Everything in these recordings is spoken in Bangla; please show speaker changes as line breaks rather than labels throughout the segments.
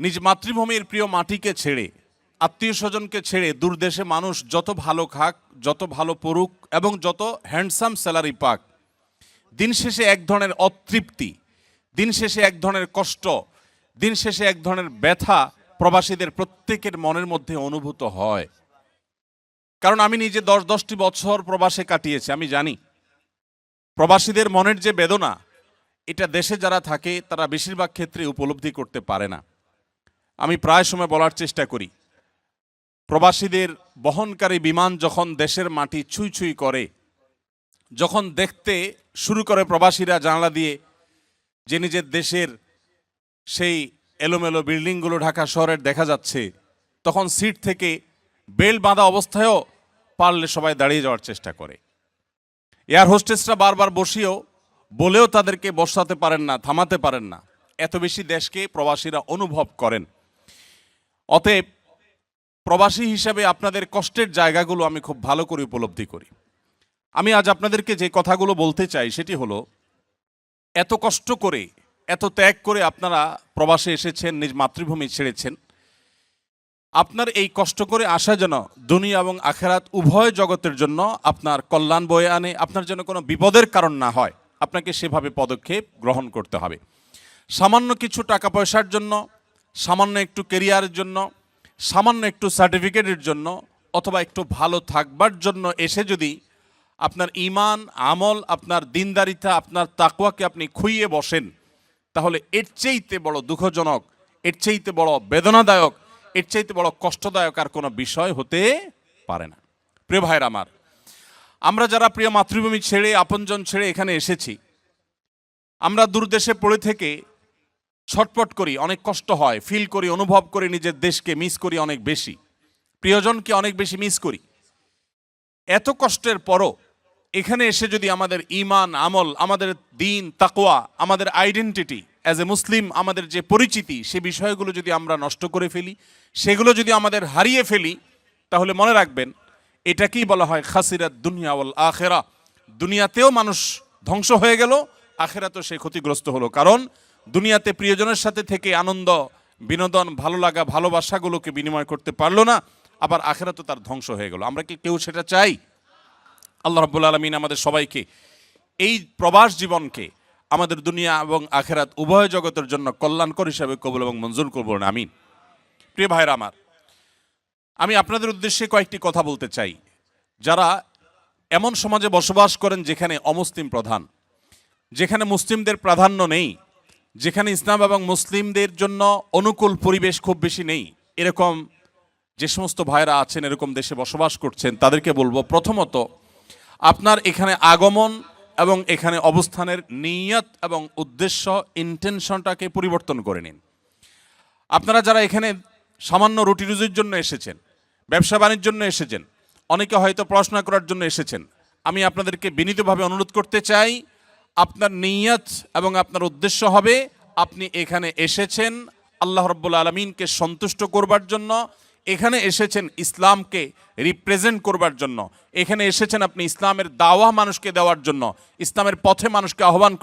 নিজ মাতৃভূমির প্রিয় মাটিকে ছেড়ে, আত্মীয় স্বজনকে ছেড়ে দূরদেশে মানুষ যত ভালো খাক, যত ভালো পড়ুক এবং যত হ্যান্ডসাম স্যালারি পাক, দিন শেষে এক ধরনের অতৃপ্তি, দিন শেষে এক ধরনের কষ্ট, দিন শেষে এক ধরনের ব্যথা প্রবাসীদের প্রত্যেকের মনের মধ্যে অনুভূত হয়। কারণ আমি নিজে 10টি বছর প্রবাসে কাটিয়েছি, আমি জানি প্রবাসীদের মনের যে বেদনা, এটা দেশে যারা থাকে তারা বেশিরভাগ ক্ষেত্রে উপলব্ধি করতে পারে না। আমি প্রায় সময় বলার চেষ্টা করি, প্রবাসীদের বহনকারী বিমান যখন দেশের মাটি ছুঁই ছুঁই করে, যখন দেখতে শুরু করে প্রবাসীরা জানালা দিয়ে যে নিজের দেশের সেই এলোমেলো বিল্ডিংগুলো ঢাকা শহরের দেখা যাচ্ছে, তখন সিট থেকে বেল্ট বাঁধা অবস্থায়ও পারলে সবাই দাঁড়িয়ে যাওয়ার চেষ্টা করে। এয়ার হোস্টেসরা বারবার বলেও তাদেরকে বসাতে পারেন না, থামাতে পারেন না। এত বেশি দেশকে প্রবাসীরা অনুভব করেন। অতএব প্রবাসী হিসাবে আপনাদের কষ্টের জায়গাগুলো আমি খুব ভালো করে উপলব্ধি করি। আমি আজ আপনাদেরকে যে কথাগুলো বলতে চাই সেটি হলো, এত কষ্ট করে, এত ত্যাগ করে আপনারা প্রবাসে এসেছেন, নিজ মাতৃভূমি ছেড়েছেন। আপনার এই কষ্ট করে আসা যেন দুনিয়া এবং আখেরাত উভয় জগতের জন্য আপনার কল্যাণ বয়ে আনে, আপনার যেন কোনো বিপদের কারণ না হয়, আপনাকে সেভাবে পদক্ষেপ গ্রহণ করতে হবে। সামান্য কিছু টাকা পয়সার জন্য, সামান্য একটু কেরিয়ারের জন্য, সামান্য একটু সার্টিফিকেটের জন্য অথবা একটু ভালো থাকবার জন্য এসে যদি আপনার ঈমান, আমল, আপনার দিনদারিতা, আপনার তাকওয়াকে আপনি খুইয়ে বসেন, তাহলে এর চাইতে বড় দুঃখজনক, এর চাইতে বড় বেদনাদায়ক, এর চাইতে বড় কষ্টদায়ক আর কোনো বিষয় হতে পারে না। প্রিয় ভাইয়ের আমার, আমরা যারা প্রিয় মাতৃভূমি ছেড়ে, আপনজন ছেড়ে এখানে এসেছি, আমরা দূরদেশে পড়ে থেকে ছটপট করি, অনেক কষ্ট হয়, ফিল করি, অনুভব করি, নিজের দেশকে মিস করি অনেক বেশি, প্রিয়জনকে অনেক বেশি মিস করি। এত কষ্টের পরও এখানে এসে যদি আমাদের ঈমান, আমল, আমাদের দিন, তাকওয়া, আমাদের আইডেন্টিটি অ্যাজ এ মুসলিম, আমাদের যে পরিচিতি, সে বিষয়গুলো যদি আমরা নষ্ট করে ফেলি, সেগুলো যদি আমাদের হারিয়ে ফেলি, তাহলে মনে রাখবেন এটাকেই বলা হয় খাসিরাত দুনিয়া ওয়াল আখিরা। দুনিয়াতেও মানুষ ধ্বংস হয়ে গেল, আখিরাতেও সে ক্ষতিগ্রস্ত হলো। কারণ দুনিয়াতে প্রিয়জনের সাথে থেকে আনন্দ, বিনোদন, ভালো লাগা, ভালোবাসাগুলোকে বিনিময় করতে পারলো না, আবার আখিরাতেও তার ধ্বংস হয়ে গেল। আমরা কি কেউ সেটা চাই? আল্লাহ রাব্বুল আলামিন আমাদের সবাইকে এই প্রবাস জীবনকে আমাদের দুনিয়া এবং আখিরাত উভয় জগতের জন্য কল্যাণকর হিসাবে কবুল এবং মঞ্জুর করবেন, আমিন। প্রিয় ভাইরা আমার, আমি আপনাদের উদ্দেশ্যে কয়েকটি কথা বলতে চাই। যারা এমন সমাজে বসবাস করেন যেখানে অমুসলিম প্রধান, যেখানে মুসলিমদের প্রাধান্য নেই, যেখানে ইসলাম এবং মুসলিমদের জন্য অনুকূল পরিবেশ খুব বেশি নেই, এরকম যে সমস্ত ভাইরা আছেন, এরকম দেশে বসবাস করছেন, তাদেরকে বলবো, প্রথমত আপনার এখানে আগমন এবং এখানে অবস্থানের নিয়ত এবং উদ্দেশ্য, ইন্টেনশনটাকে পরিবর্তন করে নিন। আপনারা যারা এখানে সামান্য রুটি রুজির জন্য এসেছেন, ব্যবসা বাণিজ্যের জন্য এসেছেন, অনেকে হয়তো পড়াশোনা করার জন্য এসেছেন, আমি আপনাদেরকে বিনীতভাবে অনুরোধ করতে চাই, আপনার নিয়ত এবং আপনার উদ্দেশ্য হবে আপনি এখানে এসেছেন আল্লাহ রাব্বুল আলামিনকে সন্তুষ্ট করবার জন্য, এখানে এসেছেন ইসলামকে রিপ্রেজেন্ট করবার জন্য, এখানে এসেছেন আপনি ইসলামের দাওয়া মানুষকে দেওয়ার জন্য, ইসলামের পথে মানুষকে আহ্বান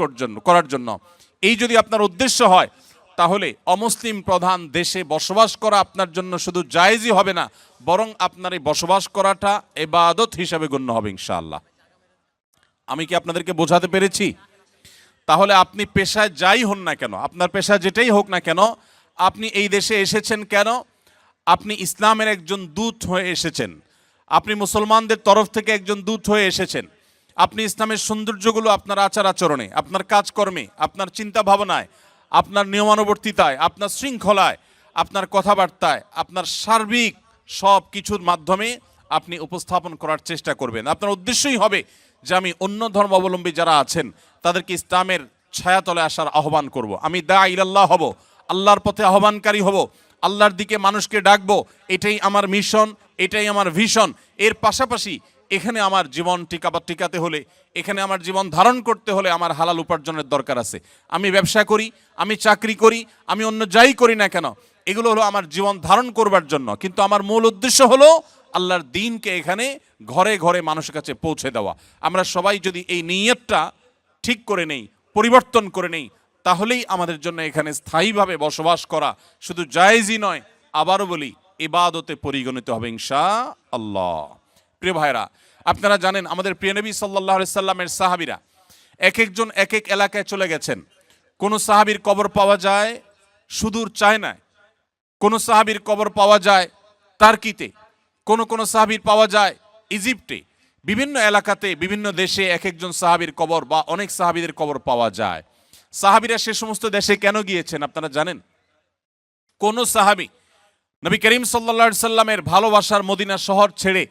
করার জন্য। এই যদি আপনার উদ্দেশ্য হয়, তাহলে অমুসলিম প্রধান দেশে বসবাস করা আপনার জন্য শুধু জায়েজই হবে না, বরং আপনার এই বসবাস করাটা ইবাদত হিসাবে গণ্য হবে ইনশাআল্লাহ। আমি কি আপনাদেরকে বোঝাতে পেরেছি? তাহলে আপনি পেশায় যাই হন না কেন, আপনার পেশা যেটাই হোক না কেন, আপনি এই দেশে এসেছেন কেন? আপনি ইসলামের একজন দূত হয়ে এসেছেন, আপনি মুসলমানদের তরফ থেকে একজন দূত হয়ে এসেছেন। আপনি ইসলামের সৌন্দর্যগুলো আপনার আচার আচরণে, আপনার কাজকর্মে, আপনার চিন্তা ভাবনায়, আপনার নিয়মানুবর্তিতায়, আপনার শৃঙ্খলায়, আপনার কথাবার্তায়, আপনার সার্বিক সব কিছুর মাধ্যমে আপনি উপস্থাপন করার চেষ্টা করবেন। আপনার উদ্দেশ্যই হবে যে আমি অন্য ধর্মাবলম্বী যারা আছেন তাদেরকে ইসলামের ছায়াতলে আসার আহ্বান করব। আমি দা ইলাল্লাহ হব, আল্লাহর পথে আহ্বানকারী হব, আল্লাহর দিকে মানুষকে ডাকবো। এটাই আমার মিশন, এটাই আমার ভিশন। এর পাশাপাশি এখানে আমার জীবন টিকাতে হলে, এখানে আমার জীবন ধারণ করতে হলে আমার হালাল উপার্জনের দরকার আছে। আমি ব্যবসা করি, আমি চাকরি করি, আমি অন্য যাই করি না কেন, এগুলো হলো আমার জীবন ধারণ করবার জন্য, কিন্তু আমার মূল উদ্দেশ্য হলো আল্লাহর দ্বীনকে এখানে ঘরে ঘরে মানুষের কাছে পৌঁছে দেওয়া। আমরা সবাই যদি এই নিয়তটা ঠিক করে নেই, পরিবর্তন করে নেই, তাহলেই আমাদের জন্য এখানে স্থায়ীভাবে বসবাস করা শুধু জায়েজই নয়, আবারও বলি ইবাদতে পরিগণিত হবে ইনশাআল্লাহ। প্রিয় ভাইরা, আপনারা জানেন আমাদের প্রিয় নবী সাল্লাল্লাহু আলাইহি সাল্লামের সাহাবীরা এক একজন এক এক এলাকায় চলে গেছেন। কোন সাহাবীর কবর পাওয়া যায় সুদূর চায়নায়, কোন সাহাবীর কবর পাওয়া যায় টার্কিতে, কোন কোন সাহাবীর পাওয়া যায় ইজিপ্টে। বিভিন্ন এলাকাতে বিভিন্ন দেশে এক একজন সাহাবীর কবর বা অনেক সাহাবীদের কবর পাওয়া যায়। সাহাবীরা সে সমস্ত দেশে কেন গিয়েছেন আপনারা জানেন? কোন সাহাবী নবী করিম সাল্লাল্লাহু আলাইহি সাল্লামের ভালোবাসার মদিনা শহর ছেড়ে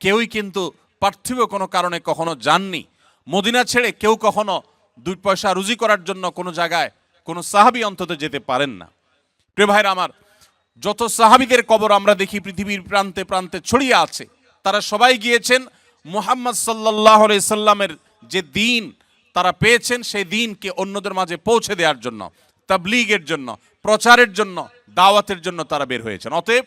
কেউই কিন্তু পার্থিব কোনো কারণে কখনো যাননি। মদিনা ছেড়ে কেউ কখনো 2 পয়সা রুজি করার জন্য কোনো জায়গায় কোনো সাহাবী অন্তত যেতে পারেন না। প্রিয় ভাইরা আমার, যত সাহাবীদের কবর আমরা দেখি পৃথিবীর প্রান্তে প্রান্তে ছড়িয়ে আছে, তারা সবাই গিয়েছেন মুহাম্মদ সাল্লাল্লাহু আলাইহি সাল্লামের যে দিন তারা পেয়েছেন সেই দিনকে অন্যদের মাঝে পৌঁছে দেওয়ার জন্য, তাবলীগের জন্য, প্রচারের জন্য, দাওয়াতের জন্য তারা বের হয়েছেন। অতএব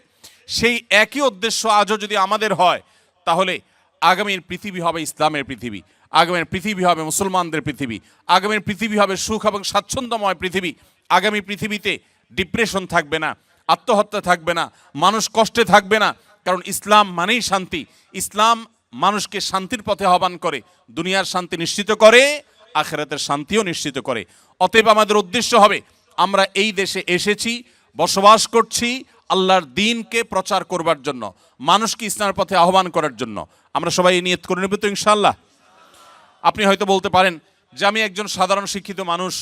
সেই একই উদ্দেশ্য আজও যদি আমাদের হয়, তাহলে আগামীর পৃথিবী হবে ইসলামের পৃথিবী, আগামীর পৃথিবী হবে মুসলমানদের পৃথিবী, আগামীর পৃথিবী হবে সুখ এবং স্বাচ্ছন্দ্যময় পৃথিবী। আগামী পৃথিবীতে ডিপ্রেশন থাকবে না, আত্মহত্যা থাকবে না, মানুষ কষ্টে থাকবে না। কারণ ইসলাম মানেই শান্তি। ইসলাম মানুষকে শান্তির পথে আহ্বান করে, দুনিয়ার শান্তি নিশ্চিত করে, আখিরাতের শান্তিও নিশ্চিত করে। অতএব আমাদের উদ্দেশ্য হবে আমরা এই দেশে এসেছি, বসবাস করছি আল্লাহর দ্বীনকে প্রচার করবার জন্য, মানুষকে ইসলামের পথে আহ্বান করার জন্য। আমরা সবাই নিয়ত করে নেব তো ইনশাআল্লাহ। আপনি হয়তো বলতে পারেন যে আমি একজন সাধারণ শিক্ষিত মানুষ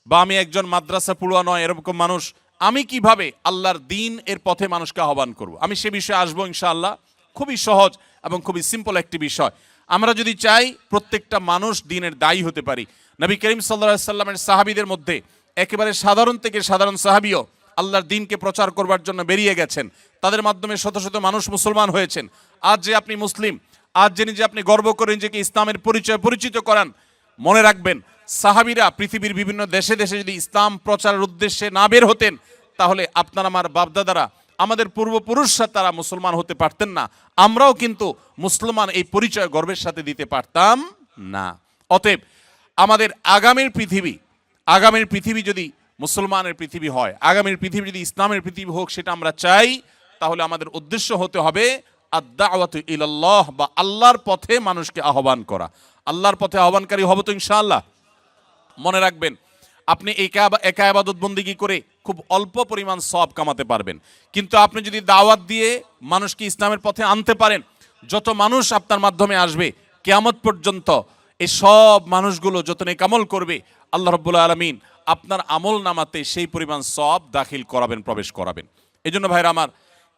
বা আমি একজন মাদ্রাসা পড়ুয়া নয় এরকম মানুষ, আমি কিভাবে আল্লাহর দ্বীন এর পথে মানুষকে আহ্বান করব? আমি সে বিষয়ে আসবো ইনশাআল্লাহ। খুবই সহজ এবং খুবই সিম্পল একটি বিষয়। আমরা যদি চাই প্রত্যেকটা মানুষ দ্বীনের দায়ী হতে পারি। নবী করিম সাল্লাল্লাহু আলাইহি সাল্লামের সাহাবীদের মধ্যে একেবারে সাধারণ থেকে সাধারণ সাহাবীও আল্লাহর দ্বীনকে প্রচার করবার জন্য বেরিয়ে গেছেন। তাদের মাধ্যমে শত শত মানুষ মুসলমান হয়েছেন। আজ যে আপনি মুসলিম, আজ যে নিজে আপনি গর্ব করে নিজেকে ইসলামের পরিচয় পরিচিত করান, মনে রাখবেন সাহাবীরা পৃথিবীর বিভিন্ন দেশে দেশে যদি ইসলাম প্রচারের উদ্দেশ্যে না বের হতেন, তাহলে আপনার আমার বাপদাদারা, আমাদের পূর্বপুরুষরা তারা মুসলমান হতে পারতেন না। আমরাও কিন্তু মুসলমান এই পরিচয় গর্বের সাথে দিতে পারতাম না। অতএব আমাদের আগামীর পৃথিবী যদি মুসলমানের পৃথিবী হয়, আগামীর পৃথিবী যদি ইসলামের পৃথিবী হোক, সেটা আমরা চাই, তাহলে আমাদের উদ্দেশ্য হতে হবে আদ-দাওয়াতু ইলাল্লাহ, বা আল্লাহর পথে মানুষকে আহ্বান করা। আল্লাহর পথে আহ্বানকারী হব তো ইনশাআল্লাহ। মনে রাখবেন, আপনি একা ইবাদত বন্দেগী করে খুব অল্প পরিমাণ সওয়াব কামাতে পারবেন, কিন্তু আপনি যদি দাওয়াত দিয়ে মানুষকে ইসলামের পথে আনতে পারেন, যত মানুষ আপনার মাধ্যমে আসবে কিয়ামত পর্যন্ত, এই সব মানুষগুলো যত নেক আমল করবে, আল্লাহ রাব্বুল আলামিন আপনার আমল নামাতে সেই পরিমাণ সওয়াব দাখিল করাবেন, প্রবেশ করাবেন। এজন্য ভাইরা আমার,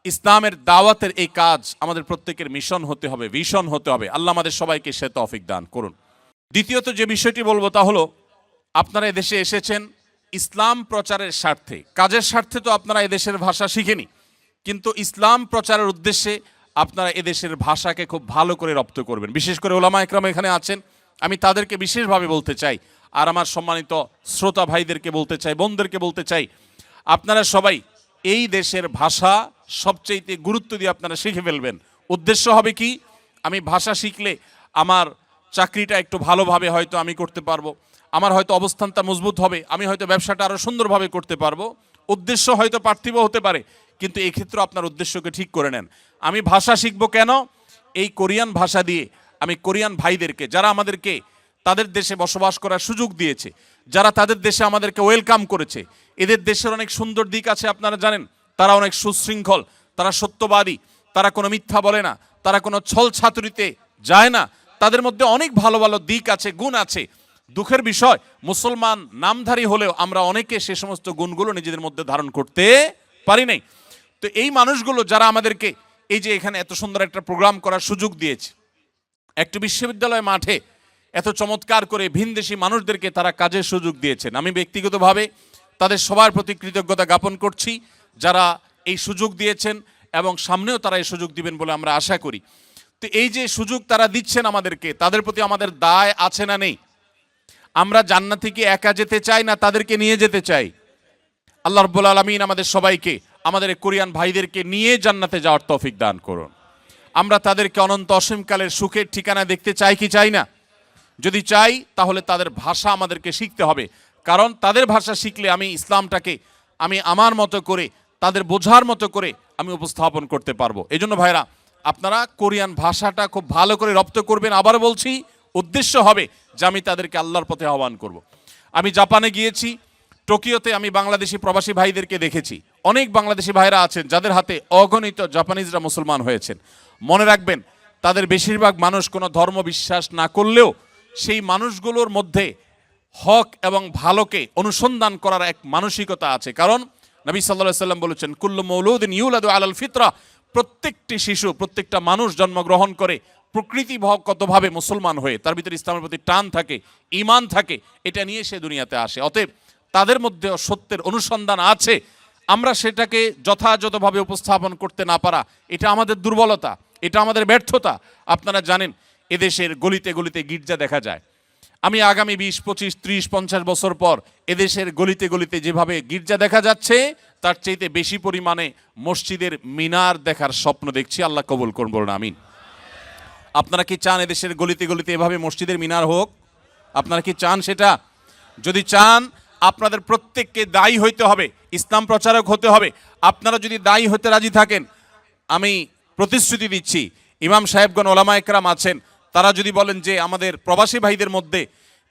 ইসলামের দাওয়াতের এই কাজ আমাদের প্রত্যেকের মিশন হতে হবে, ভিশন হতে হবে। আল্লাহ আমাদের সবাইকে সে তৌফিক দান করুন। দ্বিতীয়ত যে বিষয়টি বলবো তা হলো, আপনারা এদেশে এসেছেন ইসলাম প্রচারের স্বার্থে, কাজের স্বার্থে তো আপনারা এদেশের ভাষা শিখেনি, কিন্তু ইসলাম প্রচারের উদ্দেশ্যে আপনারা এদেশের ভাষাকে খুব ভালো করে রপ্ত করবেন। বিশেষ করে ওলামা একরাম এখানে আছেন, আমি তাদেরকে বিশেষভাবে বলতে চাই, আর আমার সম্মানিত শ্রোতা ভাইদেরকে বলতে চাই, বোনদেরকে বলতে চাই, আপনারা সবাই এই দেশের ভাষা সবচেয়ে গুরুত্ব দিয়ে আপনারা শিখে ফেলবেন। উদ্দেশ্য হবে কি, আমি ভাষা শিখলে আমার চাকরিটা একটু ভালোভাবে হয়তো আমি করতে পারবো, আমার হয়তো অবস্থানটা মজবুত হবে, আমি হয়তো ব্যবসাটা আরো সুন্দরভাবে করতে পারবো। উদ্দেশ্য হয়তো পার্থিব হতে পারে, কিন্তু এই ক্ষেত্রে আপনার উদ্দেশ্যকে ঠিক করে নেন। আমি ভাষা শিখবো কেন? এই কোরিয়ান ভাষা দিয়ে আমি কোরিয়ান ভাইদেরকে, যারা আমাদেরকে তাদের দেশে বসবাস করার সুযোগ দিয়েছে, যারা তাদের দেশে আমাদেরকে ওয়েলকাম করেছে, এদের দেশের অনেক সুন্দর দিক আছে আপনারা জানেন। তারা অনেক সুশৃঙ্খল, তারা সত্যবাদী, তারা কোনো মিথ্যা বলে না, তারা কোনো ছল ছাতুরিতে যায় না, তাদের মধ্যে অনেক ভালো ভালো দিক আছে, গুণ আছে। দুঃখের বিষয়, মুসলমান নামধারী হলেও আমরা অনেকে সে সমস্ত গুণগুলো নিজেদের মধ্যে ধারণ করতে পারি নাই। তো এই মানুষগুলো যারা আমাদেরকে এই যে এখানে এত সুন্দর একটা প্রোগ্রাম করার সুযোগ দিয়েছে, একটা বিশ্ববিদ্যালয় মাঠে এত চমৎকার করে ভিনদেশি মানুষদেরকে তারা কাজের সুযোগ দিয়েছেন, আমি ব্যক্তিগতভাবে তাদের সবার প্রতি কৃতজ্ঞতা জ্ঞাপন করছি, যারা এই সুযোগ দিয়েছেন এবং সামনেও তারা এই সুযোগ দিবেন বলে আমরা আশা করি। তো এই যে সুযোগ তারা দিচ্ছেন আমাদেরকে, তাদের প্রতি আমাদের দায় আছে না নেই? আমরা জান্নাতে কি একা যেতে চাই, না তাদেরকে নিয়ে যেতে চাই? আল্লাহ রাব্বুল আলামিন আমাদের সবাইকে, আমাদের কোরিয়ান ভাইদেরকে নিয়ে জান্নাতে যাওয়ার তৌফিক দান করুন। আমরা তাদেরকে অনন্ত অসীমকালের সুখের ঠিকানা দেখতে চাই কি চাই না? যদি চাই, তাহলে তাদের ভাষা আমাদেরকে শিখতে হবে, কারণ তাদের ভাষা শিখলে আমি ইসলামটাকে আমি আমার মতো করে তাদের বোঝার মতো করে আমি উপস্থাপন করতে পারবো। এই জন্য ভাইরা, আপনারা কোরিয়ান ভাষাটা খুব ভালো করে রপ্ত করবেন। আবার বলছি, উদ্দেশ্য হবে যে আমি তাদেরকে আল্লাহর পথে আহ্বান করব। আমি জাপানে গিয়েছি, টোকিওতে আমি বাংলাদেশি প্রবাসী ভাইদেরকে দেখেছি। অনেক বাংলাদেশি ভাইরা আছেন যাদের হাতে অগণিত জাপানিজরা মুসলমান হয়েছেন। মনে রাখবেন, তাদের বেশিরভাগ মানুষ কোনো ধর্ম বিশ্বাস না করলেও সেই মানুষগুলোর মধ্যে হক এবং ভালোকে অনুসন্ধান করার এক মানসিকতা আছে। কারণ নবী সাল্লাল্লাহু আলাইহি ওয়াসাল্লাম বলেছেন, কুল্লু মাউলুদিন ইউলাদু আলাল ফিতরা, প্রত্যেকটি শিশু, প্রত্যেকটা মানুষ জন্মগ্রহণ করে প্রকৃতিগতভাবে মুসলমান হয়ে, তার ভিতরে ইসলামের প্রতি টান থাকে, ঈমান থাকে, এটা নিয়ে সে দুনিয়াতে আসে। অতএব তাদের মধ্যে সত্যের অনুসন্ধান আছে। আমরা সেটাকে যথাযথভাবে উপস্থাপন করতে না পারা, এটা আমাদের দুর্বলতা, এটা আমাদের ব্যর্থতা। আপনারা জানেন, এদেশের গলিতে গলিতে গির্জা দেখা যায়। আমি আগামী 20, 25, 30, 50 বছর পর এদেশের গলিতে গলিতে যেভাবে গির্জা দেখা যাচ্ছে, তার চাইতে বেশি পরিমাণে মসজিদের মিনার দেখার স্বপ্ন দেখছি। আল্লাহ কবুল করুন, বলুন আমিন। আপনারা কি চান এদেশের গলিতে গলিতে এভাবে মসজিদের মিনার হোক? আপনারা কি চান সেটা? যদি চান, আপনাদের প্রত্যেককে দায়ী হইতে হবে, ইসলাম প্রচারক হতে হবে। আপনারা যদি দায়ী হতে রাজি থাকেন, আমি প্রতিশ্রুতি দিচ্ছি, ইমাম সাহেবগণ, ওলামা একরাম আছেন, তারা যদি বলেন যে আমাদের প্রবাসী ভাইদের মধ্যে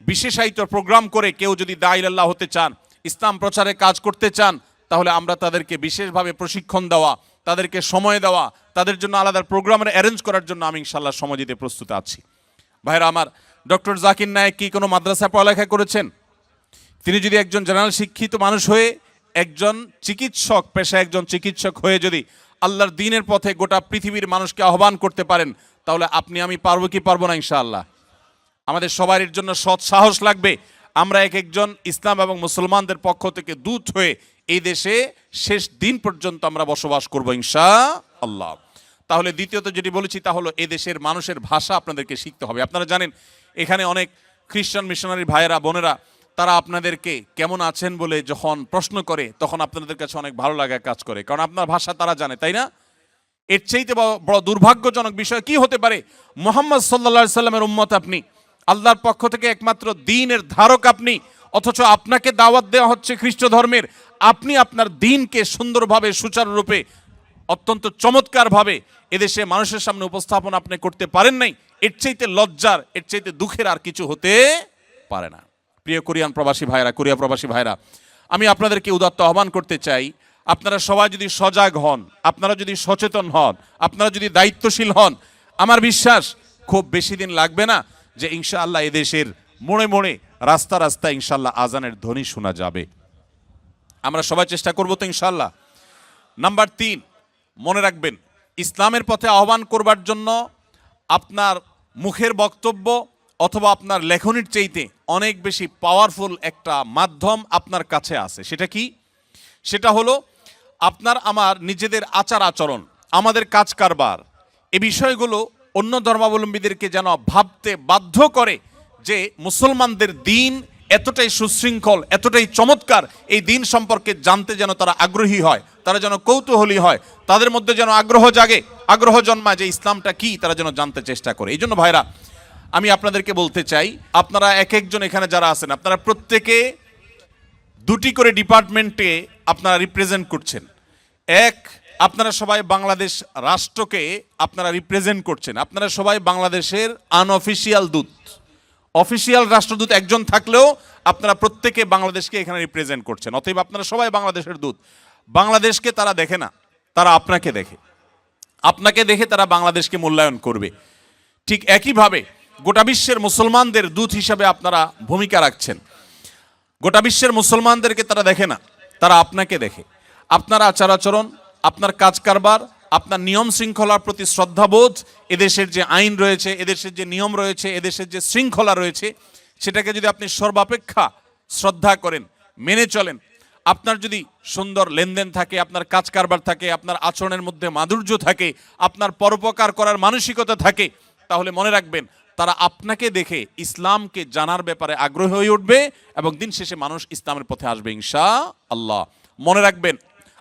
বিশেষায়িত প্রোগ্রাম করে কেউ যদি দায়ী আল্লাহ হতে চান, ইসলাম প্রচারে কাজ করতে চান, তাহলে আমরা তাদেরকে বিশেষভাবে প্রশিক্ষণ দেওয়া, তাদেরকে সময় দেওয়া, তাদের জন্য আলাদা প্রোগ্রামের অ্যারেঞ্জ করার জন্য আমি ইনশাল্লাহ সময় দিতে প্রস্তুত আছি। ভাইরা আমার, ডক্টর জাকির নায়েক কি কোনো মাদ্রাসায় পড়ালেখা করেছেন? তিনি যদি একজন জেনারেল শিক্ষিত মানুষ হয়ে, একজন চিকিৎসক পেশায় একজন চিকিৎসক হয়ে যদি আল্লাহর দ্বীনের পথে গোটা পৃথিবীর মানুষকে আহ্বান করতে পারেন, তাহলে আপনি আমি পারবো কি পারবো না? ইনশাআল্লাহ। আমাদের সবার এর জন্য সৎ সাহস লাগবে। আমরা এক একজন ইসলাম এবং মুসলমানদের পক্ষ থেকে দূত হয়ে এই দেশে শেষ দিন পর্যন্ত আমরা বসবাস করবো ইনশাআল্লাহ। তাহলে দ্বিতীয়ত যেটি বলেছি, তা হলো এই দেশের মানুষের ভাষা আপনাদেরকে শিখতে হবে। আপনারা জানেন, এখানে অনেক খ্রিস্টান মিশনারি ভাইয়েরা, বোনেরা, তারা আপনাদেরকে কেমন আছেন বলে যখন প্রশ্ন করে, তখন আপনাদের কাছে অনেক ভালো লাগা কাজ করে, কারণ আপনার ভাষা তারা জানে, তাই না? এর চাইতে বড় দুর্ভাগ্যজনক বিষয় কি হতে পারে? মুহাম্মদ সাল্লাল্লাহু আলাইহি সাল্লামের উম্মত আপনি, আল্লাহর পক্ষ থেকে একমাত্র দ্বীনের ধারক আপনি, অথচ আপনাকে দাওয়াত দেওয়া হচ্ছে খ্রিস্ট ধর্মের। আপনি আপনার দ্বীনকে সুন্দরভাবে, সুচারুরূপে, অত্যন্ত চমৎকারভাবে এদেশে মানুষের সামনে উপস্থাপন আপনি করতে পারেন নাই। এর চাইতে লজ্জার, এর চাইতে দুঃখের আর কিছু হতে পারে না। প্রিয় কোরিয়ান প্রবাসী ভাইরা, কোরিয়া প্রবাসী ভাইরা, আমি আপনাদেরকে উদাত্ত আহ্বান করতে চাই, আপনারা সবাই যদি সজাগ হন, আপনারা যদি সচেতন হন, আপনারা যদি দায়িত্বশীল হন, আমার বিশ্বাস খুব বেশি দিন লাগবে না যে ইনশাআল্লাহ এদেশের মোড়ে মোড়ে, রাস্তা রাস্তায় ইনশাআল্লাহ আজানের ধ্বনি শোনা যাবে। আমরা সবাই চেষ্টা করবো তো ইনশাআল্লাহ। নাম্বার 3, মনে রাখবেন, ইসলামের পথে আহ্বান করবার জন্য আপনার মুখের বক্তব্য অথবা আপনার লেখনির চাইতে অনেক বেশি পাওয়ারফুল একটা মাধ্যম আপনার কাছে আছে। সেটা কি? সেটা হলো আপনার আমার নিজেদের আচার আচরণ, আমাদের কাজ কারবার, এই বিষয়গুলো অন্য ধর্মাবলম্বীদেরকে যেন ভাবতে বাধ্য করে যে মুসলমানদের দ্বীন এতটাই সুশৃঙ্খল, এতটাই চমৎকার, এই দ্বীন সম্পর্কে জানতে যেন তারা আগ্রহী হয়, তারা যেন কৌতূহলী হয়, তাদের মধ্যে যেন আগ্রহ জাগে, আগ্রহ জন্মায় যে ইসলামটা কি, তারা যেন জানতে চেষ্টা করে। এই জন্য ভাইরা, আমি আপনাদেরকে বলতে চাই, আপনারা এক একজন এখানে যারা আছেন, আপনারা প্রত্যেকে 2টি করে ডিপার্টমেন্টে আপনারা রিপ্রেজেন্ট করছেন। এক, আপনারা সবাই বাংলাদেশ রাষ্ট্রকে আপনারা রিপ্রেজেন্ট করছেন। আপনারা সবাই বাংলাদেশের আনঅফিসিয়াল দূত। অফিসিয়াল রাষ্ট্রদূত একজন থাকলেও আপনারা প্রত্যেকে বাংলাদেশকে এখানে রিপ্রেজেন্ট করছেন। অতএব আপনারা সবাই বাংলাদেশের দূত। বাংলাদেশকে তারা দেখে না, তারা আপনাকে দেখে। আপনাকে দেখে তারা বাংলাদেশকে মূল্যায়ন করবে। ঠিক একইভাবে গোটা বিশ্বের মুসলমানদের দূত হিসাবে আপনারা ভূমিকা রাখছেন। গোটা বিশ্বের মুসলমানদেরকে তারা দেখে না, তারা আপনাকে দেখে। আপনার আচার আচরণ, আপনার কাজ কারবার, আপনার নিয়ম শৃঙ্খলার প্রতি শ্রদ্ধাবোধ, এদেশের যে আইন রয়েছে, এদেশের যে নিয়ম রয়েছে, এদেশের যে শৃঙ্খলা রয়েছে, সেটাকে যদি আপনি সর্বাপেক্ষা শ্রদ্ধা করেন, মেনে চলেন, আপনার যদি সুন্দর লেনদেন থাকে, আপনার কাজ কারবার থাকে, আপনার আচরণের মধ্যে মাধুর্য থাকে, আপনার পরোপকার করার মানসিকতা থাকে, তাহলে মনে রাখবেন, তারা আপনাকে দেখে ইসলামকে জানার ব্যাপারে আগ্রহী হয়ে উঠবে এবং দিন শেষে মানুষ ইসলামের পথে আসবে ইনশাআল্লাহ। মনে রাখবেন,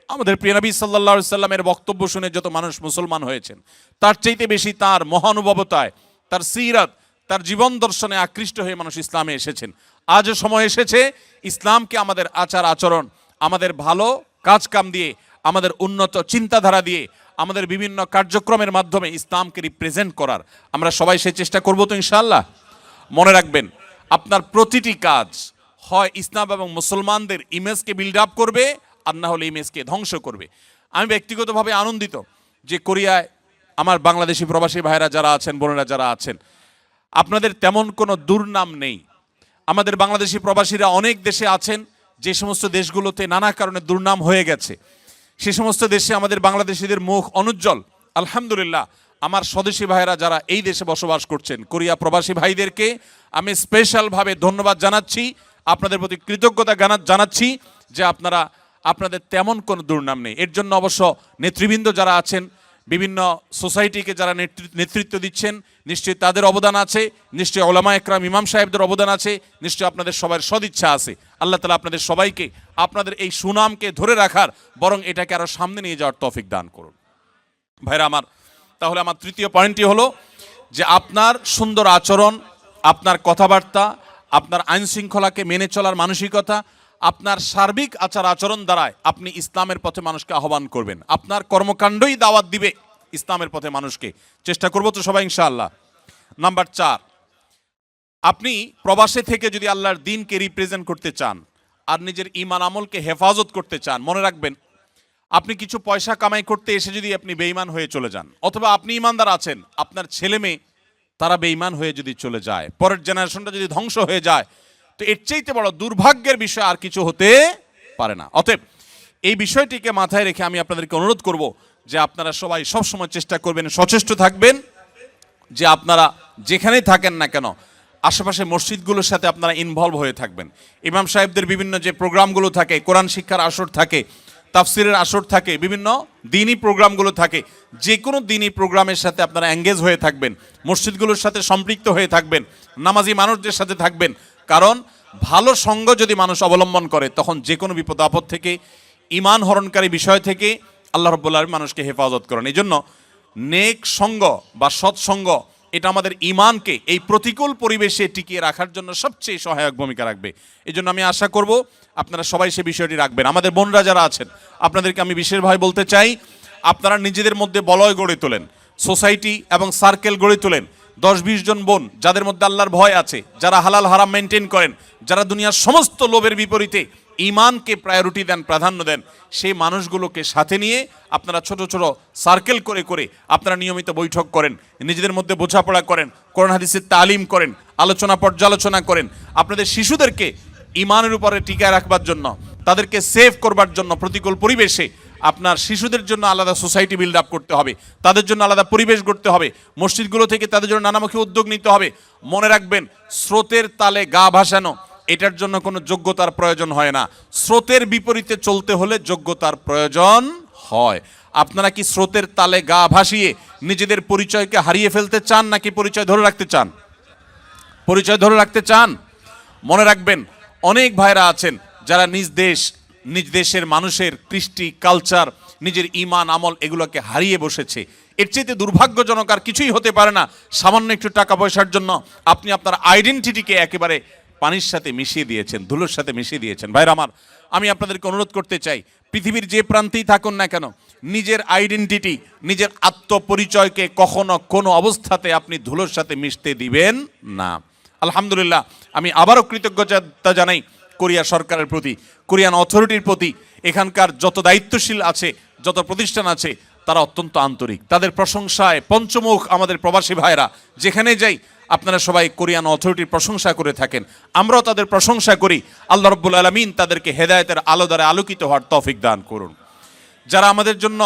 আমাদের প্রিয় নবী সাল্লাল্লাহু আলাইহি সাল্লামের বক্তব্য শুনে যত মানুষ মুসলমান হয়েছেন, তার চাইতে বেশি তার মহানুভবতায়, তার সিরাত, তার জীবন দর্শনে আকৃষ্ট হয়ে মানুষ ইসলামে এসেছেন। আজও সময় এসেছে ইসলামকে আমাদের আচার আচরণ, আমাদের ভালো কাজ কাম দিয়ে, আমাদের উন্নত চিন্তাধারা দিয়ে, আমাদের বিভিন্ন কার্যক্রমের মাধ্যমে ইসলামকে রিপ্রেজেন্ট করার আমরা সবাই সেই চেষ্টা করব তো ইনশাআল্লাহ। মনে রাখবেন, আপনার প্রতিটি কাজ হয় ইসলাম এবং মুসলমানদের ইমেজকে বিল্ড আপ করবে, আর না হলে ইমেজকে ধ্বংস করবে। আমি ব্যক্তিগতভাবে আনন্দিত যে কোরিয়ায় আমার বাংলাদেশি প্রবাসী ভাইরা যারা আছেন, বোনেরা যারা আছেন, আপনাদের তেমন কোনো দুর্নাম নেই। আমাদের বাংলাদেশি প্রবাসীরা অনেক দেশে আছেন, যে সমস্ত দেশগুলোতে নানা কারণে দুর্নাম হয়ে গেছে, সে সমস্ত দেশে আমাদের বাংলাদেশিদের মুখ অনুজ্জ্বল। আলহামদুলিল্লাহ, আমার স্বদেশী ভাইরা যারা এই দেশে বসবাস করছেন, কোরিয়া প্রবাসী ভাইদেরকে আমি স্পেশালভাবে ধন্যবাদ জানাচ্ছি, আপনাদের প্রতি কৃতজ্ঞতা জানাচ্ছি যে আপনাদের তেমন কোনো দুর্নাম নেই। এর জন্য অবশ্য নেতৃবৃন্দ যারা আছেন, বিভিন্ন সোসাইটিকে যারা নেতৃত্ব দিচ্ছেন, নিশ্চয়ই তাদের অবদান আছে, নিশ্চয়ই ওলামা একরাম ইমাম সাহেবদের অবদান আছে, নিশ্চয়ই আপনাদের সবার সদিচ্ছা আছে। আল্লাহ তাআলা আপনাদের সবাইকে আপনাদের এই সুনামকে ধরে রাখার, বরং এটাকে আরো সামনে নিয়ে যাওয়ার তৌফিক দান করুন। ভাইরা আমার, তাহলে আমার তৃতীয় পয়েন্টটি হলো যে আপনার সুন্দর আচরণ, আপনার কথাবার্তা, আপনার আইন শৃঙ্খলাকে মেনে চলার মানসিকতা, আপনার সার্বিক আচার আচরণ দ্বারায় আপনি ইসলামের পথে মানুষকে আহ্বান করবেন। আপনার কর্মকাণ্ডই দাওয়াত দিবে ইসলামের পথে মানুষকে। চেষ্টা করবো তো সবাই ইনশাআল্লাহ। নাম্বার 4, আপনি প্রবাসে থেকে যদি আল্লাহর দ্বীনকে রিপ্রেজেন্ট করতে চান আর নিজের ঈমান আমলকে হেফাজত করতে চান, মনে রাখবেন, আপনি কিছু পয়সা কামাই করতে এসে যদি আপনি বেঈমান হয়ে চলে যান, অথবা আপনি ঈমানদার আছেন, আপনার ছেলে মেয়ে তারা বেঈমান হয়ে যদি চলে যায়, পরের জেনারেশনটা যদি ধ্বংস হয়ে যায়, তো এর চাইতে বড় দুর্ভাগ্যের বিষয় আর কিছু হতে পারে না। অতএব এই বিষয়টিকে মাথায় রেখে আমি আপনাদেরকে অনুরোধ করব যে আপনারা সবাই সবসময় চেষ্টা করবেন, সচেষ্ট থাকবেন যে আপনারা যেখানেই থাকেন না কেন আশেপাশে মসজিদগুলোর সাথে আপনারা ইনভলভ হয়ে থাকবেন। ইমাম সাহেবদের বিভিন্ন যে প্রোগ্রামগুলো থাকে, কোরআন শিক্ষার আসর থাকে, তাফসিরের আসর থাকে, বিভিন্ন দ্বীনি প্রোগ্রামগুলো থাকে, যে কোনো দ্বীনি প্রোগ্রামের সাথে আপনারা এঙ্গেজ হয়ে থাকবেন, মসজিদগুলোর সাথে সম্পৃক্ত হয়ে থাকবেন, নামাজি মানুষদের সাথে থাকবেন। কারণ ভালো সঙ্গ যদি মানুষ অবলম্বন করে, তখন যে কোনো বিপদ আপদ থেকে, ঈমান হরণকারী বিষয় থেকে আল্লাহ রাব্বুল আলামিন মানুষকে হেফাজত করেন। এই জন্য নেক সঙ্গ বা সৎসঙ্গ এটা আমাদের ঈমানকে এই প্রতিকূল পরিবেশে টিকিয়ে রাখার জন্য সবচেয়ে সহায়ক ভূমিকা রাখবে। এই জন্য আমি আশা করব আপনারা সবাই সে বিষয়টি রাখবেন। আমাদের বোনরা যারা আছেন, আপনাদেরকে আমি বিশেষভাবে বলতে চাই, আপনারা নিজেদের মধ্যে বলয় গড়ে তোলেন, সোসাইটি এবং সার্কেল গড়ে তোলেন। 10-20 জন বোন যাদের মধ্যে আল্লাহর ভয় আছে, যারা হালাল হারাম মেনটেন করেন, যারা দুনিয়ার সমস্ত লোভের বিপরীতে ঈমানকে প্রায়োরিটি দেন, প্রাধান্য দেন, সেই মানুষগুলোকে সাথে নিয়ে আপনারা ছোট ছোট সার্কেল করে করে আপনারা নিয়মিত বৈঠক করেন, নিজেদের মধ্যে বোঝাপড়া করেন, কোরআন হাদিসের তালিম করেন, আলোচনা পর্যালোচনা করেন। আপনাদের শিশুদেরকে ঈমানের উপরে টিকায় রাখবার জন্য, তাদেরকে সেভ করবার জন্য প্রতিকূল পরিবেশে আপনার শিশুদের জন্য আলাদা সোসাইটি বিল্ড আপ করতে হবে, তাদের জন্য আলাদা পরিবেশ গড়তে হবে, মসজিদগুলো থেকে তাদের জন্য নানামুখী উদ্যোগ নিতে হবে। মনে রাখবেন, স্রোতের তালে গা ভাসানো এটার জন্য কোনো যোগ্যতার প্রয়োজন হয় না, স্রোতের বিপরীতে চলতে হলে যোগ্যতার প্রয়োজন হয়। আপনারা কি স্রোতের তালে গা ভাসিয়ে নিজেদের পরিচয়কে হারিয়ে ফেলতে চান, নাকি পরিচয় ধরে রাখতে চান? পরিচয় ধরে রাখতে চান। মনে রাখবেন, অনেক ভাইরা আছেন যারা নিজ দেশের মানুষের কৃষ্টি, কালচার, নিজের ঈমান আমল এগুলোকে হারিয়ে বসেছে। এর চাইতে দুর্ভাগ্যজনক আর কিছুই হতে পারে না। সামান্য একটু টাকা পয়সার জন্য আপনি আপনার আইডেন্টিটিকে একেবারে পানির সাথে মিশিয়ে দিয়েছেন, ধুলোর সাথে মিশিয়ে দিয়েছেন। ভাইরা আমার, আমি আপনাদেরকে অনুরোধ করতে চাই, পৃথিবীর যে প্রান্তেই থাকুন না কেন, নিজের আইডেন্টিটি, নিজের আত্মপরিচয়কে কখনো কোনো অবস্থাতে আপনি ধুলোর সাথে মিশতে দিবেন না। আলহামদুলিল্লাহ, আমি আবারও কৃতজ্ঞতা জানাই কোরিয়া সরকারের প্রতি, কোরিয়ান অথরিটির প্রতি। এখানকার যত দায়িত্বশীল আছে, যত প্রতিষ্ঠান আছে, তারা অত্যন্ত আন্তরিক। তাদের প্রশংসায় পঞ্চমুখ আমাদের প্রবাসী ভাইরা। যেখানে যাই আপনারা সবাই কোরিয়ান অথরিটির প্রশংসা করে থাকেন, আমরাও তাদের প্রশংসা করি। আল্লাহ রাব্বুল আলামিন তাদেরকে হেদায়েতের আলো দ্বারা আলোকিত হওয়ার তৌফিক দান করুন। যারা আমাদের জন্য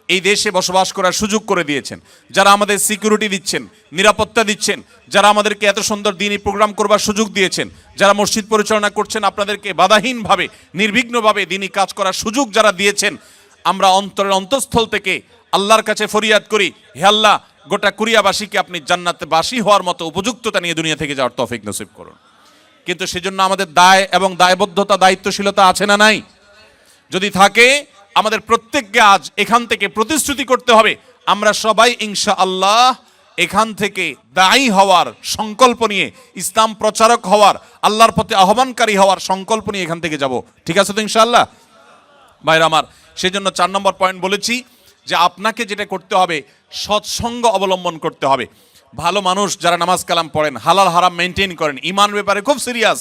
এই দেশে বসবাস করার সুযোগ করে দিয়েছেন, যারা আমাদের সিকিউরিটি দিচ্ছেন, নিরাপত্তা দিচ্ছেন, যারা আমাদেরকে এত সুন্দর দ্বীনি প্রোগ্রাম করবার সুযোগ দিয়েছেন, যারা মসজিদ পরিচালনা করছেন, আপনাদেরকে বাধাহীনভাবে নির্বিঘ্নভাবে দ্বীনি কাজ করার সুযোগ যারা দিয়েছেন, আমরা অন্তরের অন্তঃস্থল থেকে আল্লাহর কাছে ফরিয়াদ করি, হে আল্লাহ, গোটা কোরিয়াবাসীকে আপনি জান্নাতবাসী হওয়ার মতো উপযুক্ততা নিয়ে দুনিয়া থেকে যাওয়ার তৌফিক নসিব করুন। কিন্তু সেজন্য আমাদের দায় এবং দায়বদ্ধতা, দায়িত্বশীলতা আছে না নাই? যদি থাকে, আমাদের প্রত্যেককে আজ এখান থেকে প্রতিশ্রুতি করতে হবে, আমরা সবাই ইনশাআল্লাহ এখান থেকে দায়ী হওয়ার সংকল্প নিয়ে, ইসলাম প্রচারক হওয়ার, আল্লাহর পথে আহ্বানকারী হওয়ার সংকল্প নিয়ে এখান থেকে যাব। ঠিক আছে তো ইনশাআল্লাহ ভাইরা আমার? সেজন্য 4 নম্বর পয়েন্ট বলেছি যে আপনাকে যেটা করতে হবে, সৎসঙ্গ অবলম্বন করতে হবে। ভালো মানুষ যারা নামাজ কালাম পড়েন, হালাল হারাম মেনটেন করেন, ইমান ব্যাপারে খুব সিরিয়াস,